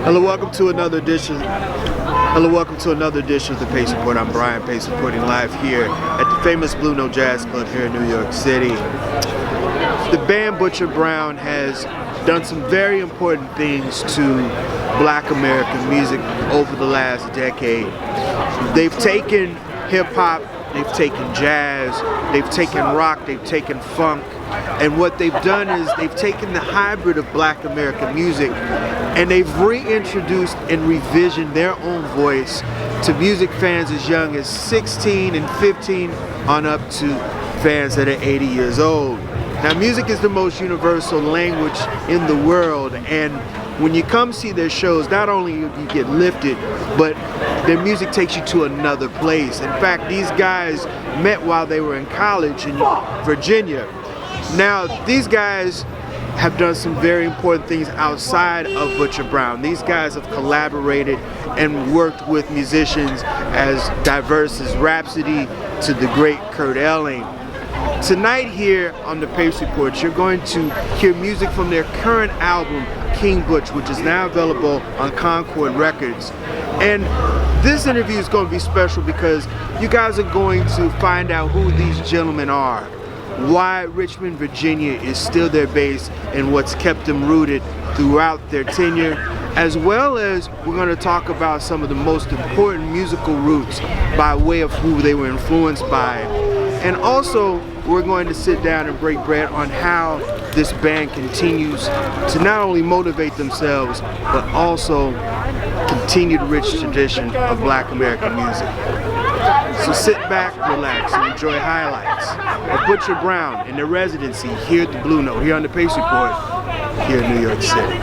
Hello, welcome to another edition. Welcome to another edition of the Pace Report. I'm Brian Pace, reporting live here at the famous Blue Note Jazz Club here in New York City. The band Butcher Brown has done some very important things to Black American music over the last decade. They've taken hip-hop, they've taken jazz, they've taken rock, they've taken funk, and what they've done is they've taken the hybrid of Black American music and they've reintroduced and revisioned their own voice to music fans as young as 16 and 15 on up to fans that are 80 years old. Now, music is the most universal language in the world, and when you come see their shows, not only do you get lifted, but their music takes you to another place. In fact, these guys met while they were in college in Virginia. Now, these guys have done some very important things outside of Butcher Brown. These guys have collaborated and worked with musicians as diverse as Rhapsody to the great Kurt Elling. Tonight here on the Pace Report, you're going to hear music from their current album, King Butch, which is now available on Concord Records. And this interview is going to be special because you guys are going to find out who these gentlemen are, why Richmond, Virginia is still their base and what's kept them rooted throughout their tenure, as well as we're going to talk about some of the most important musical roots by way of who they were influenced by. And also, we're going to sit down and break bread on how this band continues to not only motivate themselves, but also continue the rich tradition of Black American music. So sit back, relax, and enjoy highlights of Butcher Brown and their residency here at the Blue Note, here on the Pace Report, here in New York City.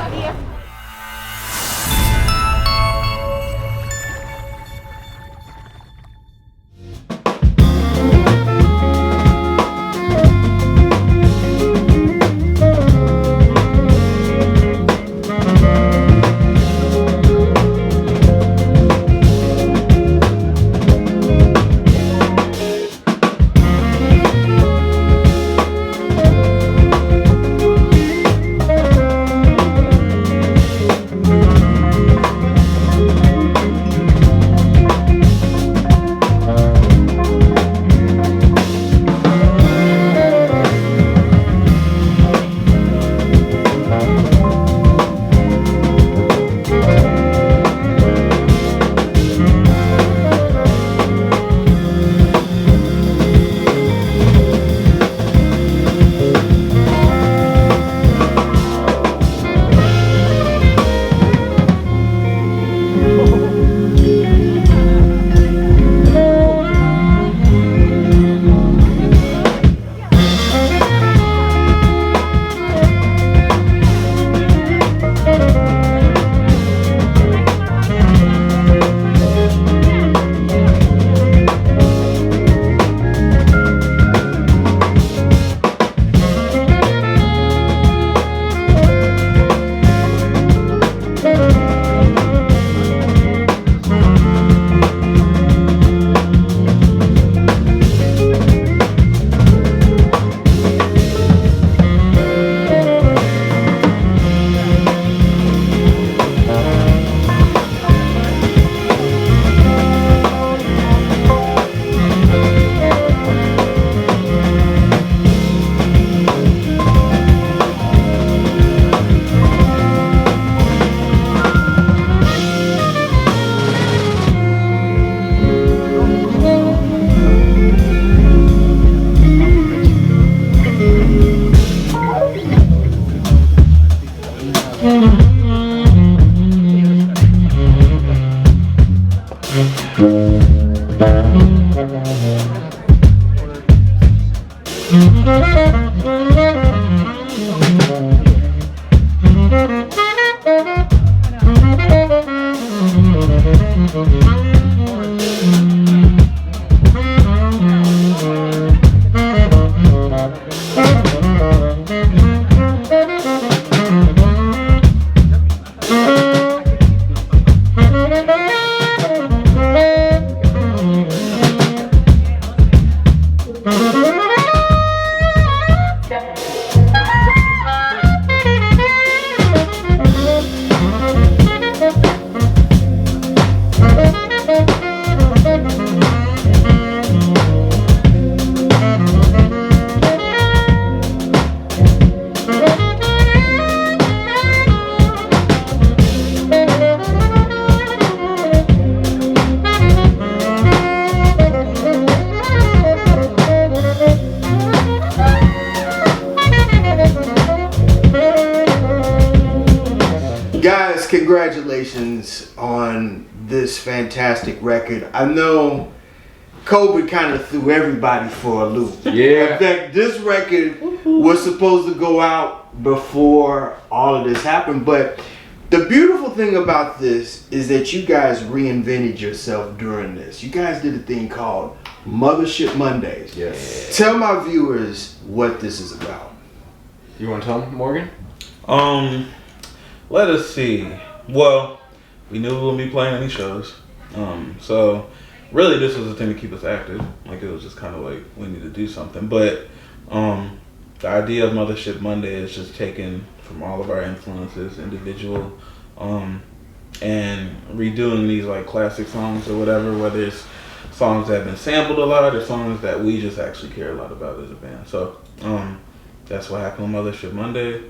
congratulations on this fantastic record. I know COVID kind of threw everybody for a loop. Yeah. In fact, this record was supposed to go out before all of this happened, but the beautiful thing about this is that you guys reinvented yourself during this. You guys did a thing called Mothership Mondays. Yes. Tell my viewers what this is about. You want to tell them, Morgan? Let us see. Well, we knew we wouldn't be playing any shows. So really this was a thing to keep us active. Like it was just kind of like we need to do something. But the idea of Mothership Monday is just taken from all of our influences, individual, and redoing these like classic songs or whatever, whether it's songs that have been sampled a lot or songs that we just actually care a lot about as a band. So that's what happened on Mothership Monday.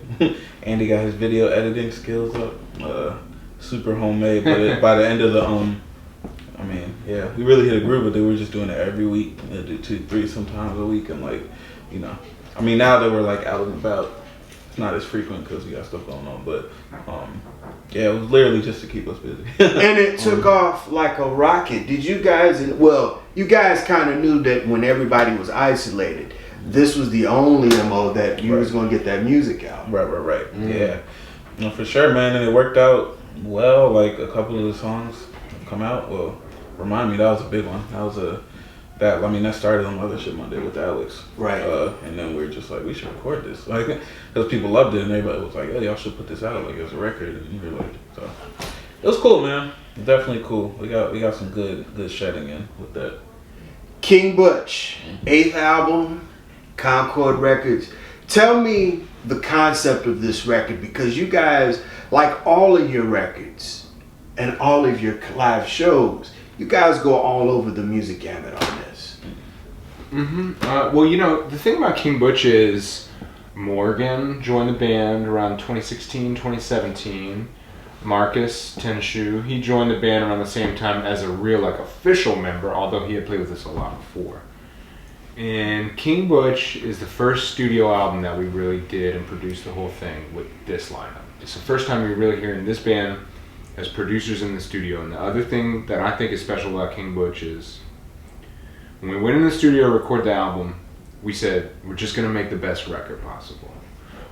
Andy got his video editing skills up, super homemade, but by the end of the I mean, yeah, we really hit a groove with it. We were just doing it every week. We'd do 2, 3 sometimes a week, and like, you know, I mean, now that we're like out and about, it's not as frequent because we got stuff going on, but yeah, it was literally just to keep us busy. And it took off like a rocket. Did you guys, well, you guys kind of knew that when everybody was isolated, this was the only MO that you was going to get that music out. Right. Yeah. No, for sure, man. And it worked out well. Like a couple of the songs have come out. Well, remind me, that was a big one. That started on Mothership Monday with Alex. Right. And then we were just like, we should record this. Like, because people loved it and everybody was like, hey, y'all should put this out like as a record. And we were like, so it was cool, man. Definitely cool. We got some good shedding in with that. King Butch, 8th album, Concord Records. Tell me the concept of this record, because you guys, like all of your records and all of your live shows, you guys go all over the music gamut on this. Well, you know, the thing about King Butch is Morgan joined the band around 2016, 2017. Marcus Tennishu, he joined the band around the same time as a real, like, official member, although he had played with us a lot before. And King Butch is the first studio album that we really did and produced the whole thing with this lineup. It's the first time you're really hearing this band as producers in the studio. And the other thing that I think is special about King Butch is when we went in the studio to record the album, we said, we're just going to make the best record possible.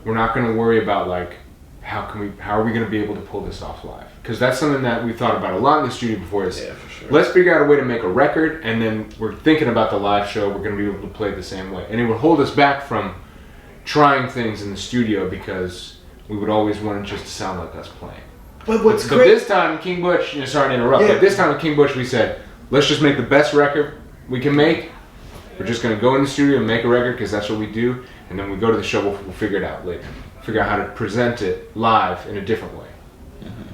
We're not going to worry about, like, how are we going to be able to pull this off live? Because that's something that we thought about a lot in the studio before. Is Yeah, for sure. Let's figure out a way to make a record, and then we're thinking about the live show. We're going to be able to play it the same way, and it would hold us back from trying things in the studio because we would always want it just to sound like us playing. But what's But great, this time, King Butch, sorry to interrupt, Yeah. but this time with King Butch, we said, let's just make the best record we can make. We're just going to go in the studio and make a record because that's what we do, and then we go to the show, we'll figure it out later. Figure out how to present it live in a different way.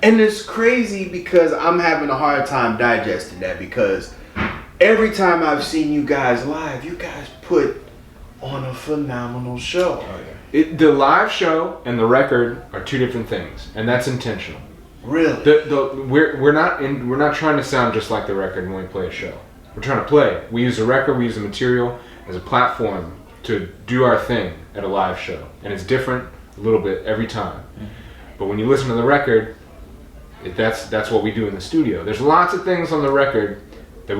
and it's crazy because I'm having a hard time digesting that, because every time I've seen you guys live, you guys put on a phenomenal show. Oh, yeah. The live show and the record are two different things, and that's intentional. Really? We're not trying to sound just like the record when we play a show. We're trying to play. We use the record, we use the material as a platform to do our thing at a live show, and it's different a little bit every time. But when you listen to the record, that's what we do in the studio. There's lots of things on the record that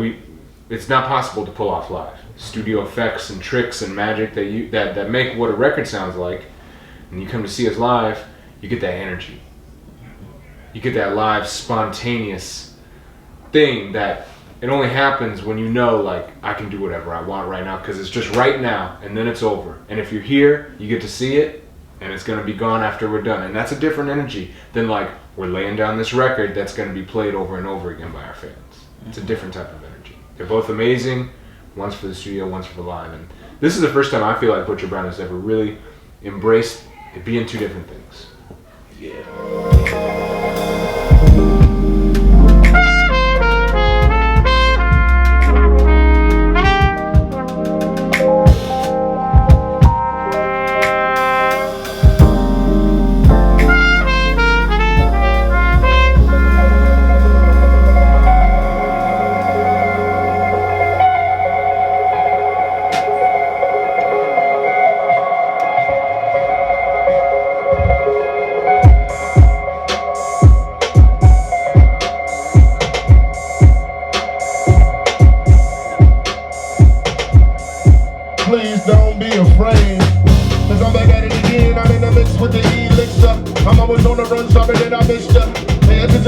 it's not possible to pull off live. Studio effects and tricks and magic that make what a record sounds like. And you come to see us live, you get that energy. You get that live, spontaneous thing that it only happens when you know, like, I can do whatever I want right now because it's just right now, and then it's over. And if you're here, you get to see it, and it's going to be gone after we're done. And that's a different energy than, like, we're laying down this record that's going to be played over and over again by our fans. It's a different type of energy. They're both amazing. One's for the studio, one's for live. And this is the first time I feel like Butcher Brown has ever really embraced it being two different things. Yeah.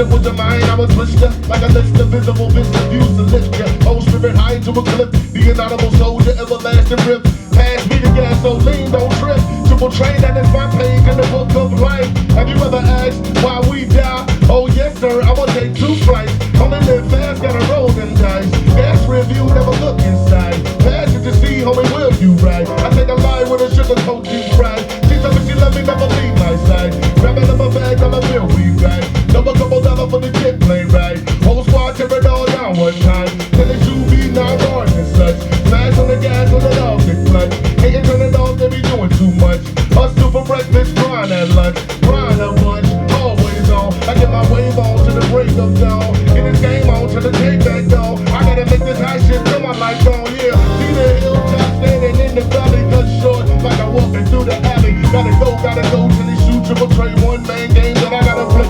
it was your mind, I was pushed up like a list of visible vista views to lift ya. Oh, spirit high to a cliff, the inaudible soldier, everlasting rip. Pass me the gas, so lean, don't trip. Triple train, that is my page in the book of life. Have you ever asked why we die? Oh yes sir, I will take 2 flights. Only live fast, gotta roll them dice. Gas review, never look inside. Pass it to see, homie, will you ride? I take a lie with a sugar coat deep fried. She told me she love me, never leave my side. Grab it up a bag, I'm a bill we ride. Double couple dollar for the jet plane ride. Whole squad tear it all down one time. Tennishu be not hard and such. Smash on the gas when the dogs get clutch. Hating turn it off, they be doing too much. Hustle for breakfast, grind at lunch. Grind at lunch, always on. I get my wave on to the break of dawn. Get this game on to the take back down. I gotta make this high shit till my lights on, yeah. See the hilltop standing in the valley, cut short like I'm walking through the alley. Gotta go till they shoot triple tray, one man game that I gotta play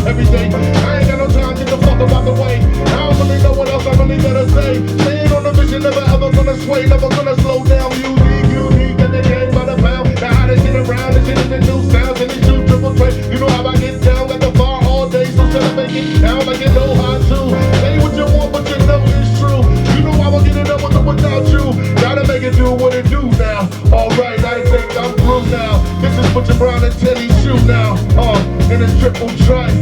every day. I ain't got no time, get the fuck up out the way. I don't really know what else I really gotta say. Staying on the vision, never ever gonna sway, never gonna slow down. Unique, get the game by the pound. Now how they get around, this shit is the new sounds and they shoot triple tray. You know how I get down, got the bar all day, so celebrate it down like you know how to. Say what you want, but you know it's true. You know I will get it up with or without you. Gotta make it do what it do now. Alright, I think I'm through now. This is Butch and Brown and Tennishu now. In a triple tray.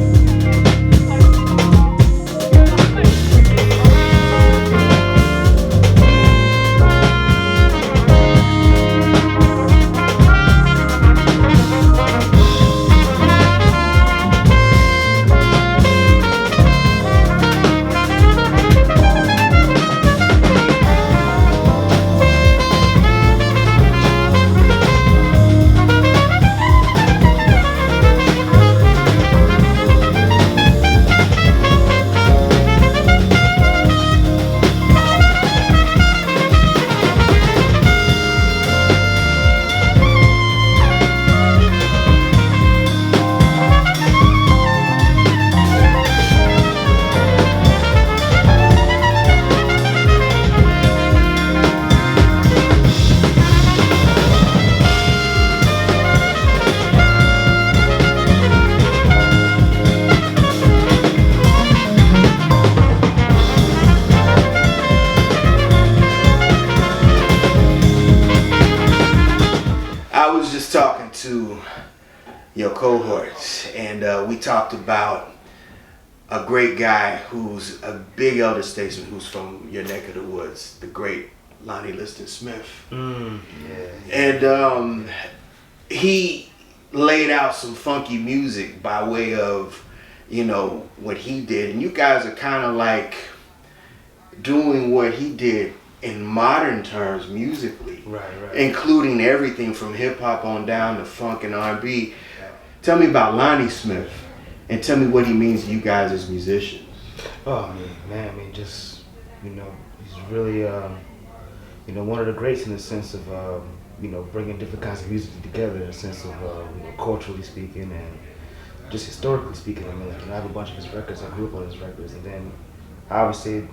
Talking to your cohorts, and we talked about a great guy who's a big elder statesman who's from your neck of the woods, the great Lonnie Liston Smith. And he laid out some funky music by way of, you know, what he did, and you guys are kind of like doing what he did in modern terms musically, right. Including everything from hip hop on down to funk and R&B. Tell me about Lonnie Smith, and tell me what he means to you guys as musicians. Oh man, I mean, just, you know, he's really, you know, one of the greats in the sense of, you know, bringing different kinds of music together in the sense of, you know, culturally speaking and just historically speaking. I mean, like, you know, I have a bunch of his records. I grew up on his records, and then obviously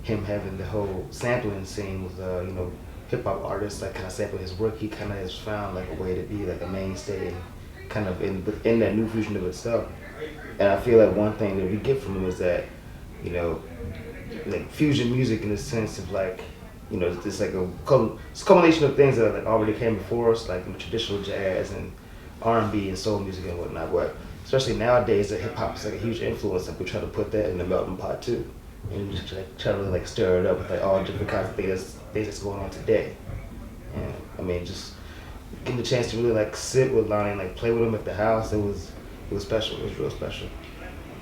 him having the whole sampling scene with, you know, hip hop artists, like, kind of sampling his work, he kind of has found like a way to be like a mainstay, kind of within that new fusion of itself. And I feel like one thing that we get from him is that, you know, like fusion music in the sense of like, you know, it's like it's a combination of things that like already came before us, like, you know, traditional jazz and R&B and soul music and whatnot. But especially nowadays, that hip hop is like a huge influence, and we try to put that in the melting pot too, and just like, try to really like stir it up with like all different kinds of things that's going on today. And I mean, just getting the chance to really like sit with Lonnie and like play with him at the house, it was special. It was real special.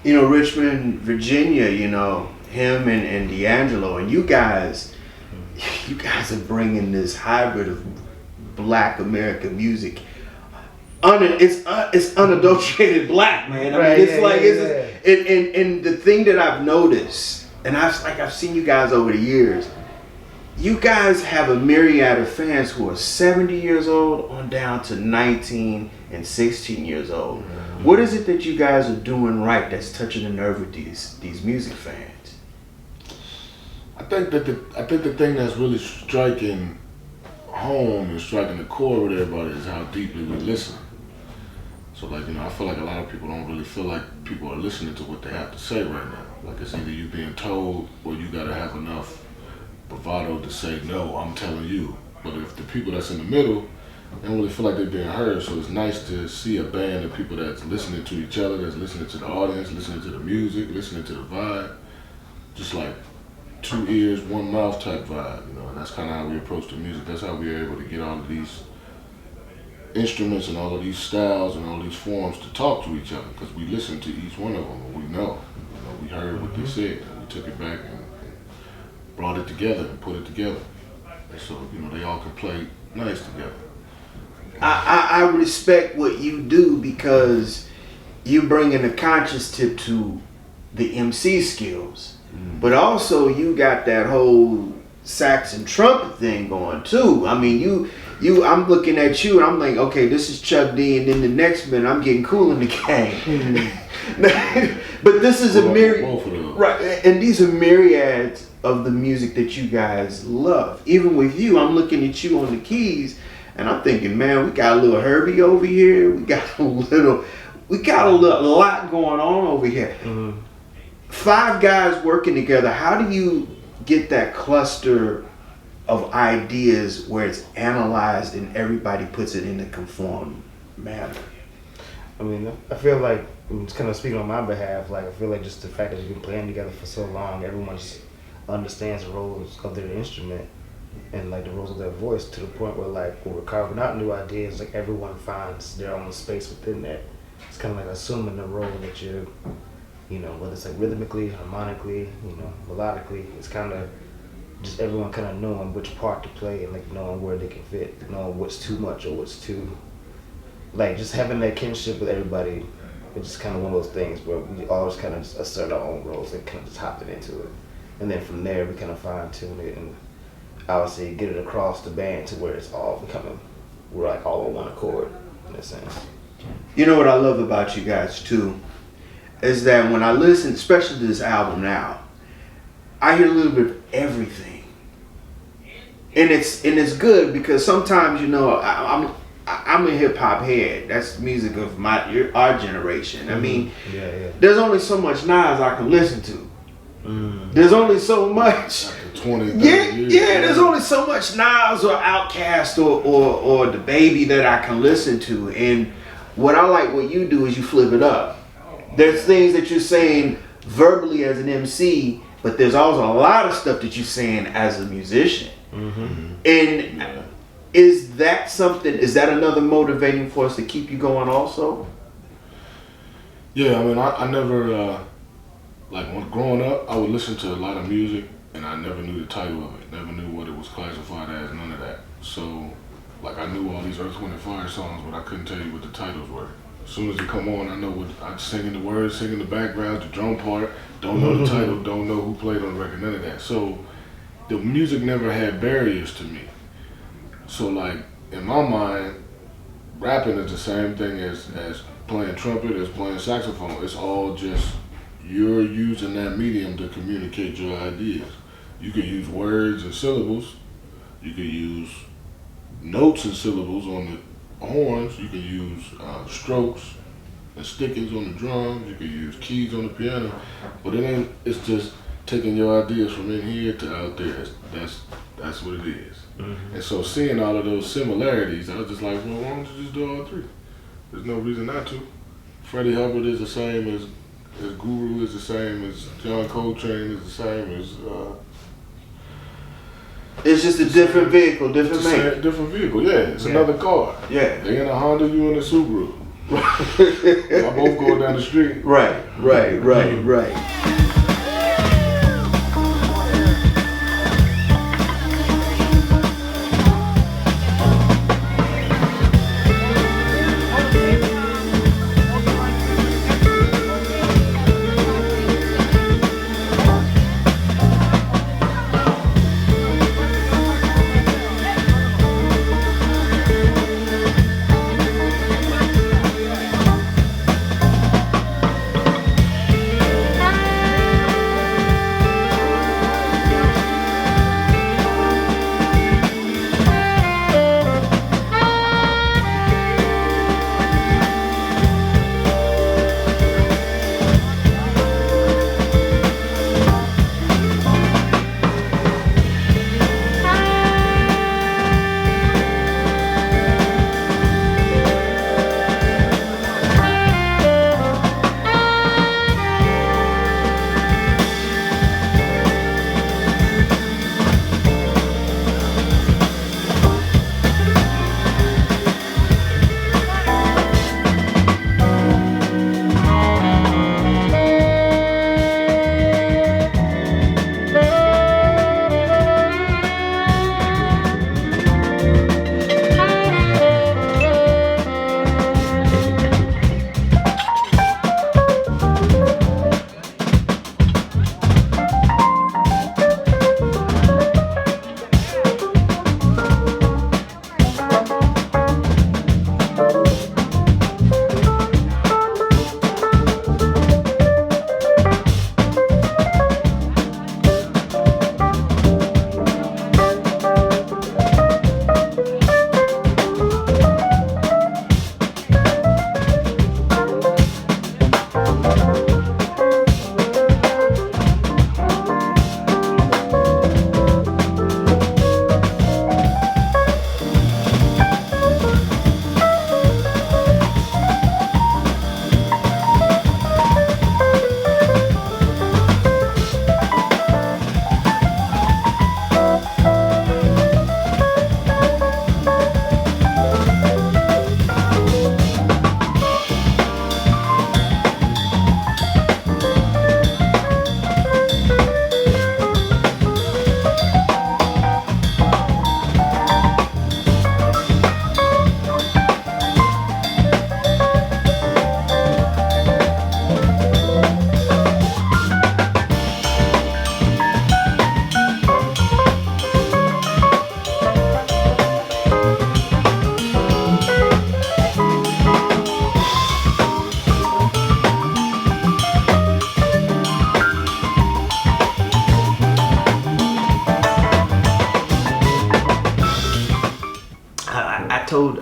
You know, Richmond, Virginia, you know, him and Deangelo, and you guys are bringing this hybrid of Black American music. It's unadulterated Black, man. I mean, it's and the thing that I've noticed, and I've seen you guys over the years, you guys have a myriad of fans who are 70 years old on down to 19 and 16 years old. Mm-hmm. What is it that you guys are doing right that's touching the nerve with these music fans? I think the thing that's really striking home and striking the core with everybody is how deeply we listen. So like, I feel like a lot of people don't really feel like people are listening to what they have to say right now. Like it's either you being told or you gotta have enough bravado to say, no, I'm telling you. But if the people that's in the middle, they don't really feel like they're being heard, so it's nice to see a band of people that's listening to each other, that's listening to the audience, listening to the music, listening to the vibe. Just like 2 ears, 1 mouth type vibe, and that's kind of how we approach the music. That's how we are able to get all of these instruments and all of these styles and all these forms to talk to each other, because we listen to each one of them and we know, we heard what they said and we took it back and brought it together and put it together. And so, they all can play nice together. I respect what you do because you bring in a conscious tip to the MC skills, but also you got that whole sax and trumpet thing going too. I mean, I'm looking at you and I'm like, okay, this is Chuck D, and then the next minute I'm getting Cool in the Game. But this is a myriad, right? And these are myriads of the music that you guys love. Even with you, I'm looking at you on the keys. And I'm thinking, man, we got a little Herbie over here. We got a lot going on over here. 5 guys working together. How do you get that cluster of ideas where it's analyzed and everybody puts it in a conformed manner? I mean, I feel like, it's kind of speaking on my behalf, like I feel like just the fact that we've been playing together for so long, everyone just understands the roles of their instrument and like the roles of their voice, to the point where like when we're carving out new ideas, like everyone finds their own space within that. It's kind of like assuming the role that you're, whether it's like rhythmically, harmonically, melodically, it's kind of just everyone kind of knowing which part to play and like knowing where they can fit, knowing what's too much or what's too, like just having that kinship with everybody. It's just kind of one of those things where we always kind of just assert our own roles and kind of just hopping into it. And then from there we kind of fine tune it and I would say get it across the band to where it's all becoming, we're like all on one accord in a sense. You know what I love about you guys too, is that when I listen, especially to this album now, I hear a little bit of everything, and it's good because sometimes I'm a hip hop head. That's the music of our generation. I mean, there's only so much Nas I can listen to. There's only so much. 20, 30 years. There's only so much Nas or Outkast or the Baby that I can listen to. And what I like what you do is you flip it up. There's things that you're saying verbally as an MC, but there's also a lot of stuff that you're saying as a musician. And is that another motivating force to keep you going also? Yeah, I mean, I never, when growing up, I would listen to a lot of music, and I never knew the title of it, never knew what it was classified as, none of that. So, I knew all these Earth, Wind & Fire songs, but I couldn't tell you what the titles were. As soon as they come on, I know what I'm singing the words, singing the background, the drum part, don't know the title, don't know who played on the record, none of that. So, the music never had barriers to me. So, in my mind, rapping is the same thing as playing trumpet, as playing saxophone. It's all just you're using that medium to communicate your ideas. You can use words and syllables. You can use notes and syllables on the horns. You can use strokes and stickings on the drums. You can use keys on the piano. But it's just taking your ideas from in here to out there. That's what it is. And so seeing all of those similarities, I was just like, well, why don't you just do all 3? There's no reason not to. Freddie Hubbard is the same as Guru, is the same as John Coltrane, is the same as... it's just a different vehicle, different make. Different vehicle, it's another car. Yeah. They in a Honda, you in a Subaru. Y'all both going down the street. Right.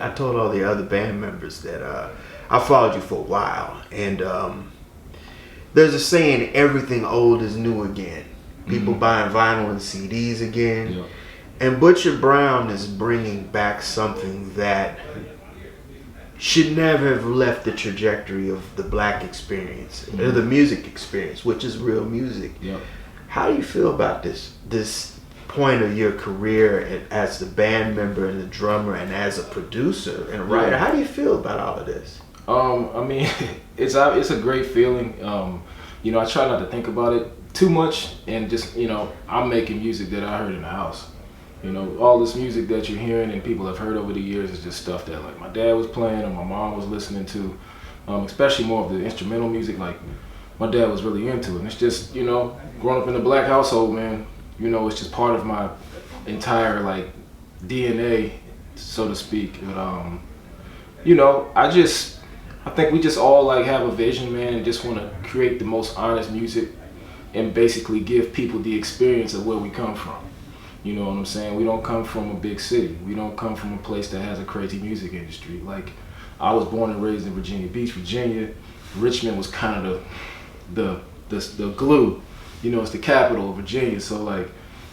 I told all the other band members that I followed you for a while, and there's a saying, everything old is new again. People buying vinyl and CDs again. Yeah. And Butcher Brown is bringing back something that should never have left the trajectory of the black experience, or the music experience, which is real music. Yeah. How do you feel about this point of your career as the band member and the drummer and as a producer and writer? How do you feel about all of this? I mean, it's a great feeling. You know, I try not to think about it too much, and just, you know, I'm making music that I heard in the house. You know, all this music that you're hearing and people have heard over the years is just stuff that like my dad was playing or my mom was listening to, especially more of the instrumental music. Like my dad was really into it. And it's just, you know, growing up in a black household, man, you know, it's just part of my entire like DNA, so to speak. But you know, I think we just all like have a vision, man, and just want to create the most honest music and basically give people the experience of where we come from. You know what I'm saying? We don't come from a big city. We don't come from a place that has a crazy music industry. Like, I was born and raised in Virginia Beach, Virginia. Richmond was kind of the glue. You know, it's the capital of Virginia. So like,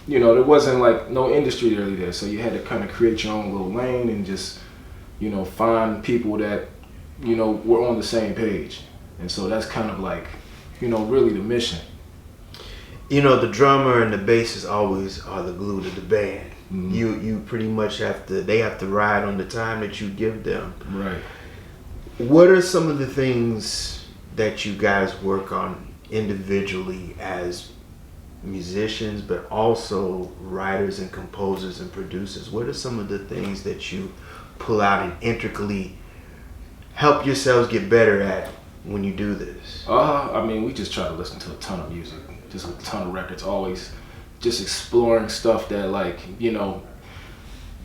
you know, there wasn't like no industry really there. So you had to kind of create your own little lane and just, you know, find people that, you know, were on the same page. And so that's kind of like, you know, really the mission. You know, the drummer and the bassist always are the glue to the band. You pretty much they have to ride on the time that you give them. Right. What are some of the things that you guys work on individually as musicians, but also writers and composers and producers? What are some of the things that you pull out and intricately help yourselves get better at when you do this? I mean, we just try to listen to a ton of music. Just a ton of records, always just exploring stuff that like, you know,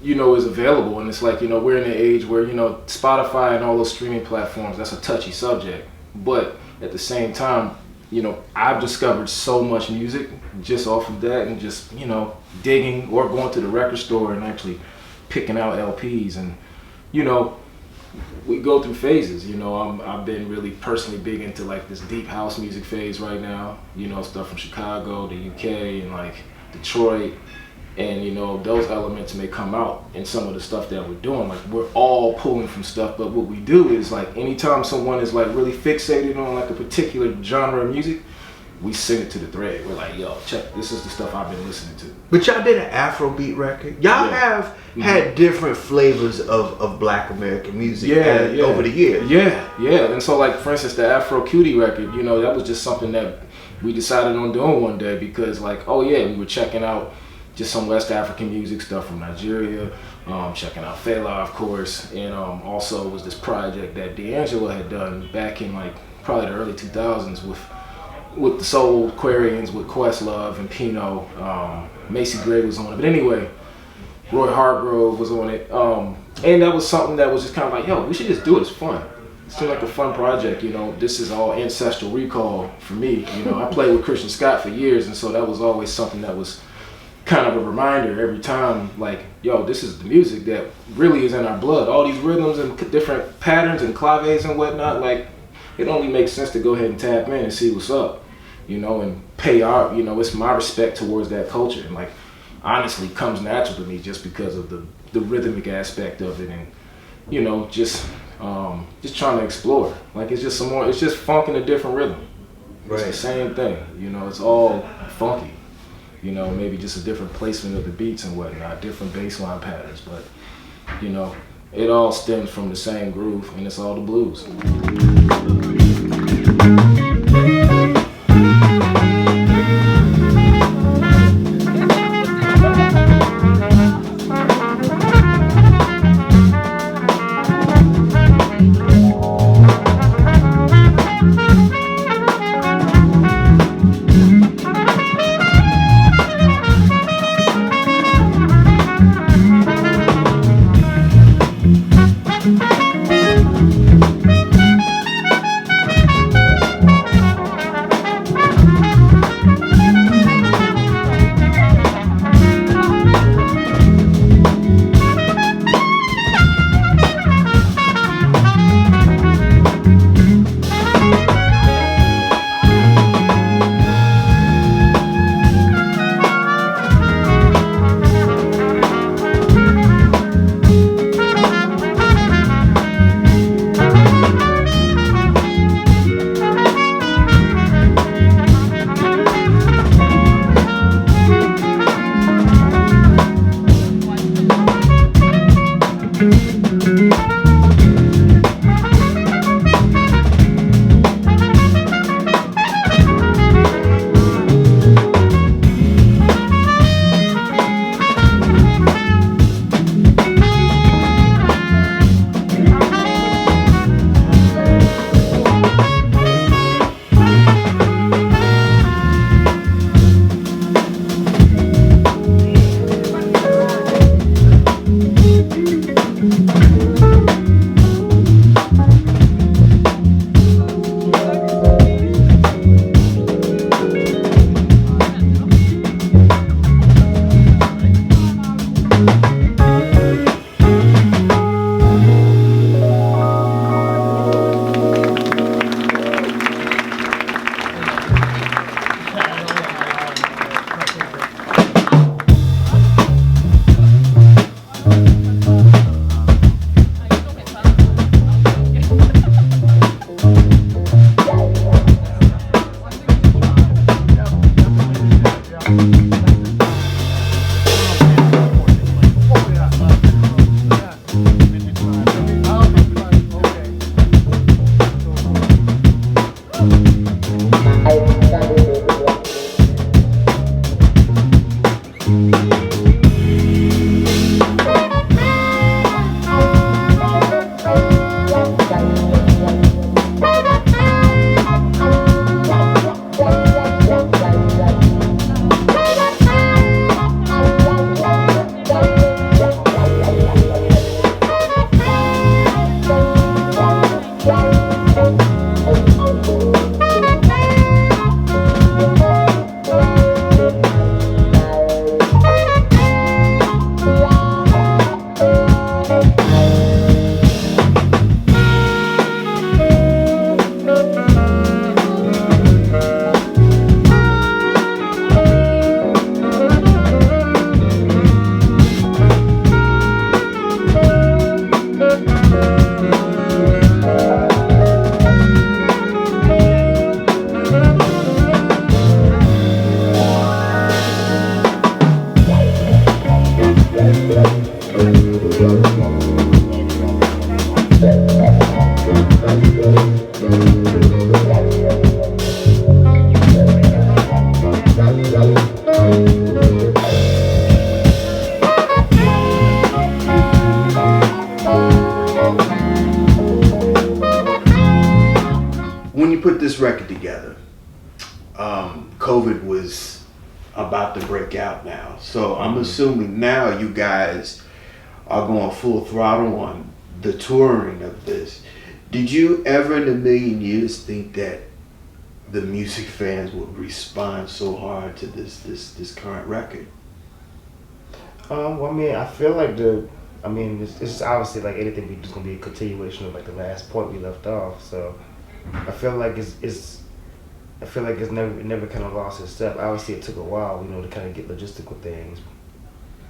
is available. And it's like, you know, we're in an age where, you know, Spotify and all those streaming platforms, that's a touchy subject. But at the same time, you know, I've discovered so much music just off of that and just, you know, digging or going to the record store and actually picking out LPs. And, you know, we go through phases, you know. I've been really personally big into like this deep house music phase right now, you know, stuff from Chicago, the UK, and like Detroit, and you know, those elements may come out in some of the stuff that we're doing. Like we're all pulling from stuff, but what we do is like anytime someone is like really fixated on like a particular genre of music, we send it to the thread. We're like, yo, check, this is the stuff I've been listening to. But y'all did an Afrobeat record. Y'all have had different flavors of Black American music over the years. Yeah. And so like, for instance, the Afro Cutie record, you know, that was just something that we decided on doing one day because like, oh yeah, we were checking out just some West African music stuff from Nigeria, checking out Fela, of course, and also was this project that Deangelo had done back in like probably the early 2000s with the Soul Aquarians, with Questlove and Pino. Macy Gray was on it. But anyway, Roy Hargrove was on it. And that was something that was just kind of like, yo, we should just do it. It's fun. It seemed like a fun project, you know. This is all ancestral recall for me. You know, I played with Christian Scott for years, and so that was always something that was kind of a reminder every time, like, yo, this is the music that really is in our blood. All these rhythms and different patterns and claves and whatnot, like, it only makes sense to go ahead and tap in and see what's up, you know, and pay our, you know, it's my respect towards that culture. And like, honestly, comes natural to me just because of the rhythmic aspect of it, and, you know, just trying to explore. Like, it's just it's just funk in a different rhythm. Right. It's the same thing, you know, it's all funky. You know, maybe just a different placement of the beats and whatnot, different bass line patterns, but, you know, it all stems from the same groove, and it's all the blues. COVID was about to break out now. So I'm assuming now you guys are going full throttle on the touring of this. Did you ever in a million years think that the music fans would respond so hard to this current record? Well, I mean, I feel like it's obviously like anything we just gonna be a continuation of like the last point we left off. So I feel like it's never kind of lost its step. Obviously, it took a while, to kind of get logistical things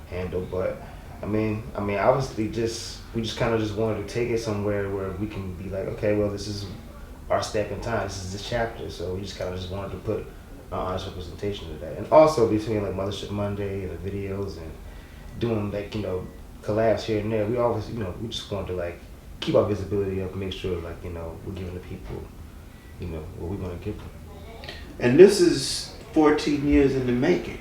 handled. But I mean, obviously, we just kind of just wanted to take it somewhere where we can be like, okay, well, this is our step in time. This is this chapter. So we just kind of just wanted to put an honest representation of that. And also between like Mothership Monday and the videos and doing like collabs here and there, we always we just wanted to like keep our visibility up, and make sure like we're giving the people what we want to give them. And this is 14 years in the making.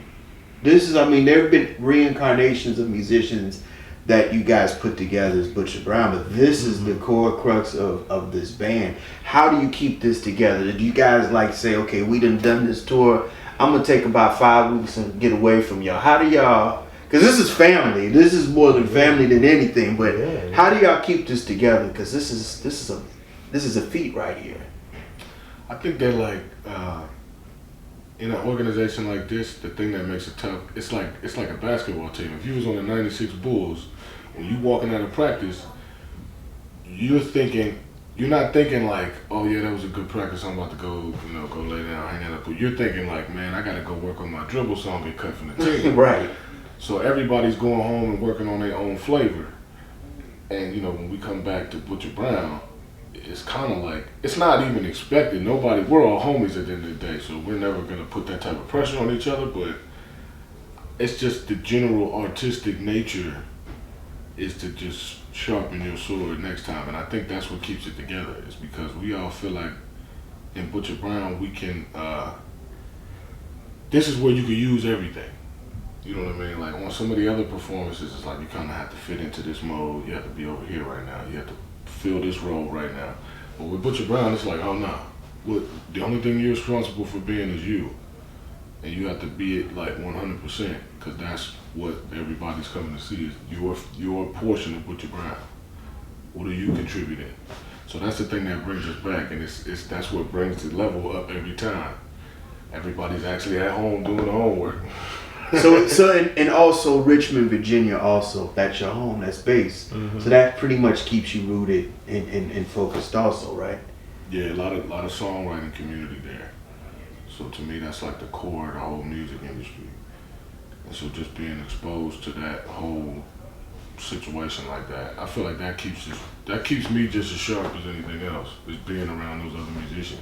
This is, there have been reincarnations of musicians that you guys put together as Butcher Brown, but this is the core crux of this band. How do you keep this together? Do you guys like say, okay, we done this tour, I'm gonna take about 5 weeks and get away from y'all? How do y'all, because this is family, this is more than family than anything, but how do y'all keep this together? Because this is a feat right here. I think that like in an organization like this, the thing that makes it tough, it's like a basketball team. If you was on the '96 Bulls, when you walking out of practice, you're not thinking like, oh yeah, that was a good practice, I'm about to go, go lay down, hang out. But you're thinking like, man, I gotta go work on my dribble so I don't get cut from the team. Right. So everybody's going home and working on their own flavor. And when we come back to Butcher Brown, it's kind of like, it's not even expected. We're all homies at the end of the day, so we're never gonna put that type of pressure on each other, but it's just the general artistic nature is to just sharpen your sword next time. And I think that's what keeps it together, is because we all feel like in Butcher Brown, we can, this is where you can use everything. You know what I mean? Like on some of the other performances, it's like you kind of have to fit into this mode. You have to be over here right now. You have to fill this role right now. But with Butcher Brown, it's like, oh no. The only thing you're responsible for being is you. And you have to be it like 100%, because that's what everybody's coming to see, is your portion of Butcher Brown. What are you contributing? So that's the thing that brings us back, and that's what brings the level up every time. Everybody's actually at home doing the homework. And also Richmond, Virginia, also that's your home, that's base. So that pretty much keeps you rooted and focused, also, right? Yeah, a lot of songwriting community there. So to me, that's like the core of the whole music industry. And so just being exposed to that whole situation like that, I feel like that keeps me just as sharp as anything else, is being around those other musicians.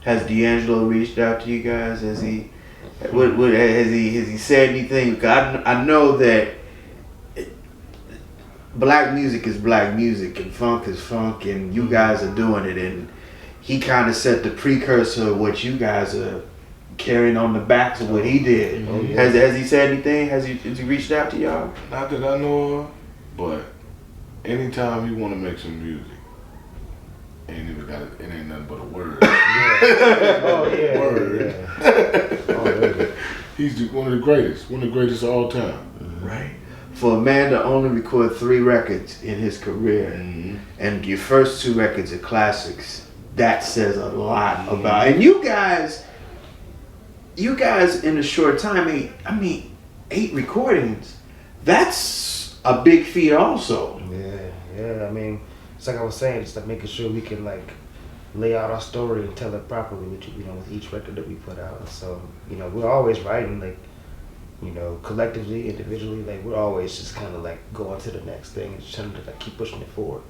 Has Deangelo reached out to you guys? Has he said anything? Because I know that black music is black music and funk is funk, and you guys are doing it, and he kind of set the precursor of what you guys are carrying on the backs of what he did. Has he said anything? Has he reached out to y'all? Not that I know of, but anytime you want to make some music, it ain't nothing but a word. Word. Really? He's one of the greatest of all time. Right. For a man to only record 3 records in his career, and your first 2 records are classics, that says a lot about. And you guys in a short time, 8 recordings, that's a big feat also. Yeah. I mean, it's like I was saying, it's like making sure we can like lay out our story and tell it properly with each record that we put out. So we're always writing like collectively, individually, like we're always just kind of like going to the next thing and just trying to like keep pushing it forward.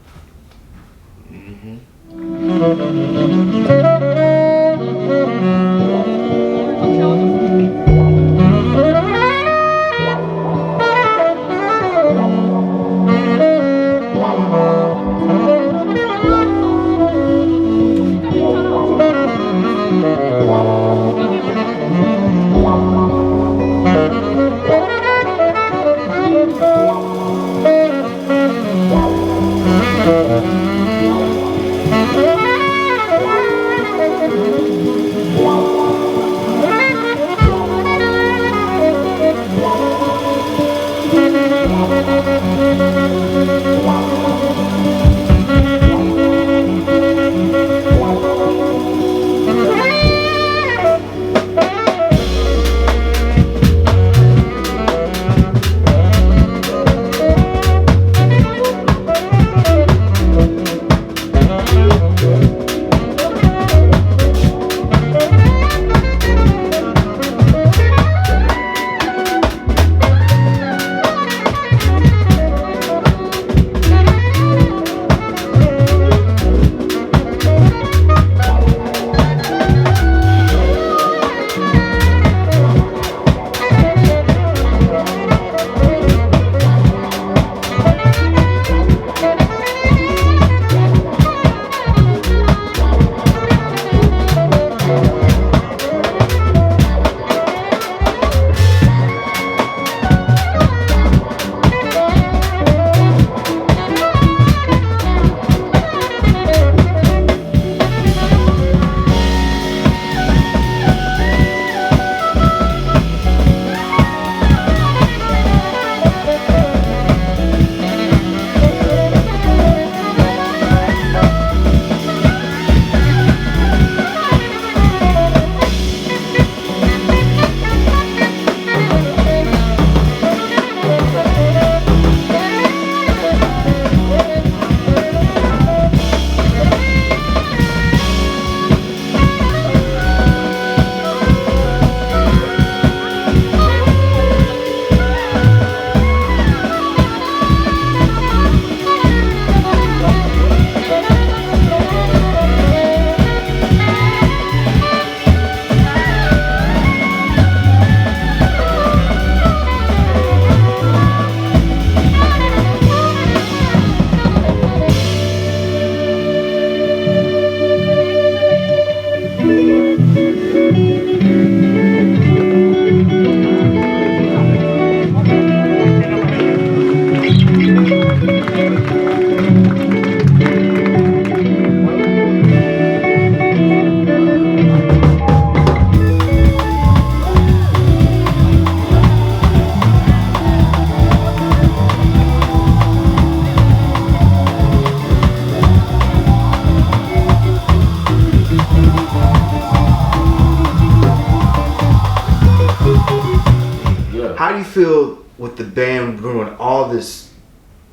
do you feel with the band doing all this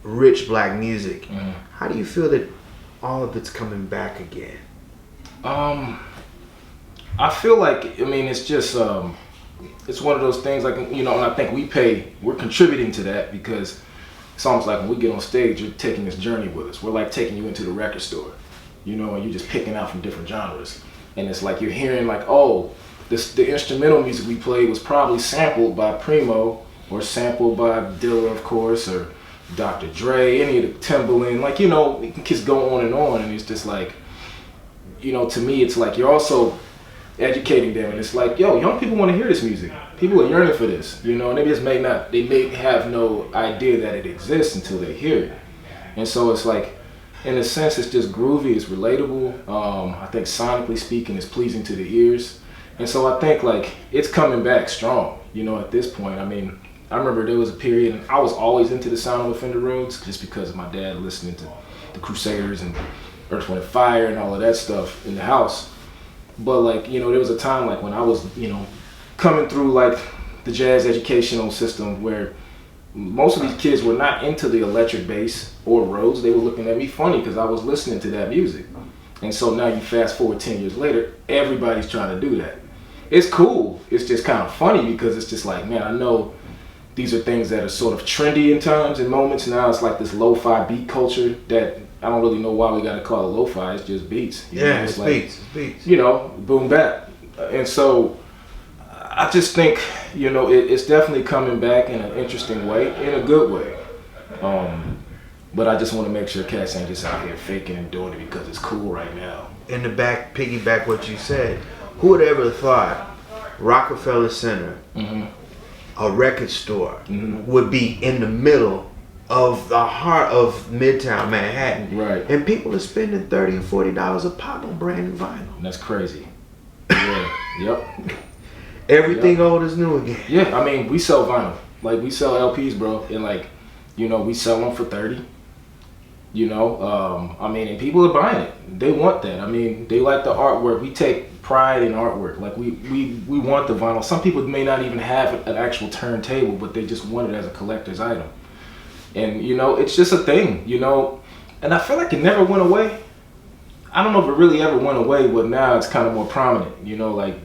rich black music? How do you feel that all of it's coming back again? I feel like, I mean, it's just, it's one of those things, like, you know, and I think we're contributing to that, because it's almost like when we get on stage, you're taking this journey with us. We're like taking you into the record store, you know, and you're just picking out from different genres. And it's like you're hearing like, oh, the instrumental music we played was probably sampled by Primo, or sampled by Dilla, of course, or Dr. Dre, any of the Timbaland, like, you know, it can just go on, and it's just like, you know, to me, it's like you're also educating them, and it's like, yo, young people want to hear this music. People are yearning for this, you know, and they may have no idea that it exists until they hear it. And so it's like, in a sense, it's just groovy, it's relatable. I think sonically speaking, it's pleasing to the ears. And so I think like it's coming back strong, you know, at this point. I mean, I remember there was a period, and I was always into the sound of the Fender Rhodes just because of my dad listening to the Crusaders and Earth, Wind & Fire and all of that stuff in the house. But like, you know, there was a time like when I was, you know, coming through like the jazz educational system where most of these kids were not into the electric bass or Rhodes. They were looking at me funny because I was listening to that music. And so now you fast forward 10 years later, everybody's trying to do that. It's cool. It's just kind of funny because it's just like, man, I know these are things that are sort of trendy in times and moments. Now it's like this lo-fi beat culture that I don't really know why we got to call it lo-fi. It's just beats. You know, it's like, beats. It's beats. You know, boom bap. And so I just think, you know, it's definitely coming back in an interesting way, in a good way. But I just want to make sure cats ain't just out here faking and doing it because it's cool right now. In the back, piggyback what you said, who would ever thought Rockefeller Center, a record store, would be in the middle of the heart of Midtown Manhattan, right? And people are spending $30 and $40 a pop on brand new vinyl. That's crazy. Yeah. Yep. Everything old is new again. Yeah, I mean, we sell vinyl. Like, we sell LPs, bro, and like, you know, we sell them for $30. You know, I mean, and people are buying it. They want that. I mean, they like the artwork. We take pride in artwork. Like, we want the vinyl. Some people may not even have an actual turntable, but they just want it as a collector's item. And, you know, it's just a thing, you know, and I feel like it never went away. I don't know if it really ever went away, but now it's kind of more prominent, you know, like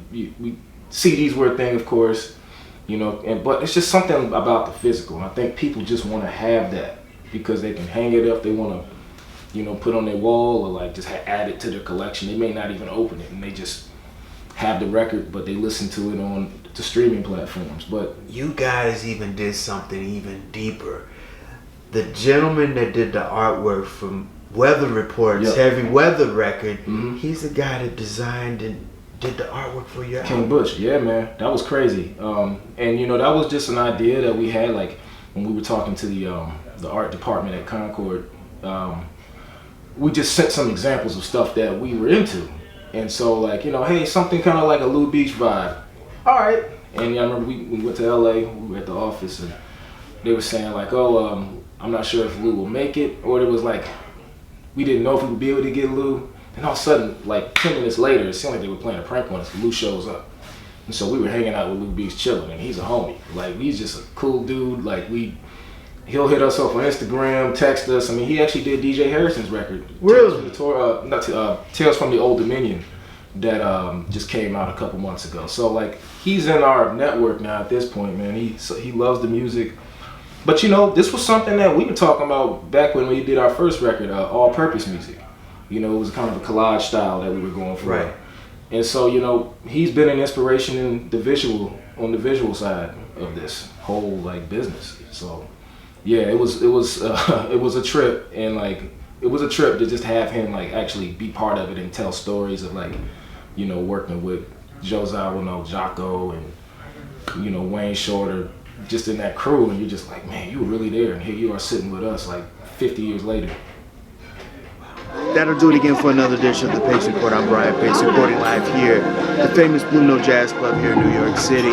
CDs were a thing, of course, you know, but it's just something about the physical. And I think people just want to have that because they can hang it up. They want to, you know, put on their wall or like just add it to their collection. They may not even open it and they just have the record, but they listen to it on the streaming platforms. But you guys even did something even deeper. The gentleman that did the artwork from Weather Report's Heavy Weather record, he's the guy that designed and did the artwork for your King Butch. Yeah, man, that was crazy. And you know, that was just an idea that we had, like when we were talking to the art department at Concord. We just sent some examples of stuff that we were into, and so like, you know, hey, something kind of like a Lou Beach vibe. All right. And yeah, I remember we went to LA. We were at the office and they were saying like, oh, I'm not sure if Lou will make it, or it was like we didn't know if we would be able to get Lou. And all of a sudden, like 10 minutes later, it seemed like they were playing a prank on us. Lou shows up, and so we were hanging out with Lou Beach, chilling, and he's a homie. Like, he's just a cool dude. Like, he'll hit us up on Instagram, text us. I mean, he actually did DJ Harrison's record. Really? Tales from the Old Dominion that just came out a couple months ago. So like, he's in our network now at this point, man. He loves the music. But you know, this was something that we were talking about back when we did our first record, all-purpose music. You know, it was kind of a collage style that we were going for. Right. And so, you know, he's been an inspiration on the visual side of this whole like business. So, yeah, it was a trip, and like it was a trip to just have him like actually be part of it and tell stories of like, you know, working with Joe Zawinul, Jocko, and you know, Wayne Shorter, just in that crew, and you're just like, man, you were really there, and here you are sitting with us like 50 years later. That'll do it again for another edition of the Pace Report. I'm Brian Pace, reporting live here at the famous Blue Note Jazz Club here in New York City.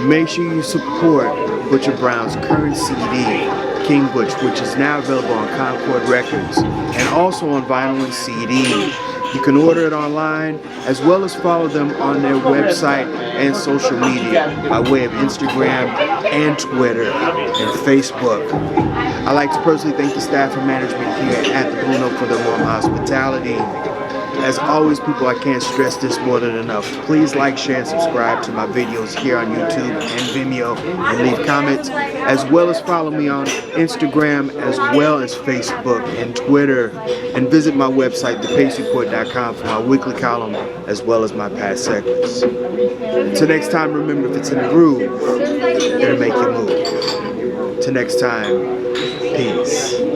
Make sure you support Butcher Brown's current CD, King Butch, which is now available on Concord Records and also on vinyl and CD. You can order it online as well as follow them on their website and social media by way of Instagram and Twitter and Facebook. I'd like to personally thank the staff and management here at the Blue Note for their warm hospitality. As always, people, I can't stress this more than enough. Please like, share, and subscribe to my videos here on YouTube and Vimeo, and leave comments, as well as follow me on Instagram, as well as Facebook and Twitter, and visit my website, thepacereport.com, for my weekly column, as well as my past segments. Till next time, remember, if it's in the groove, it'll make you move. Till next time, peace.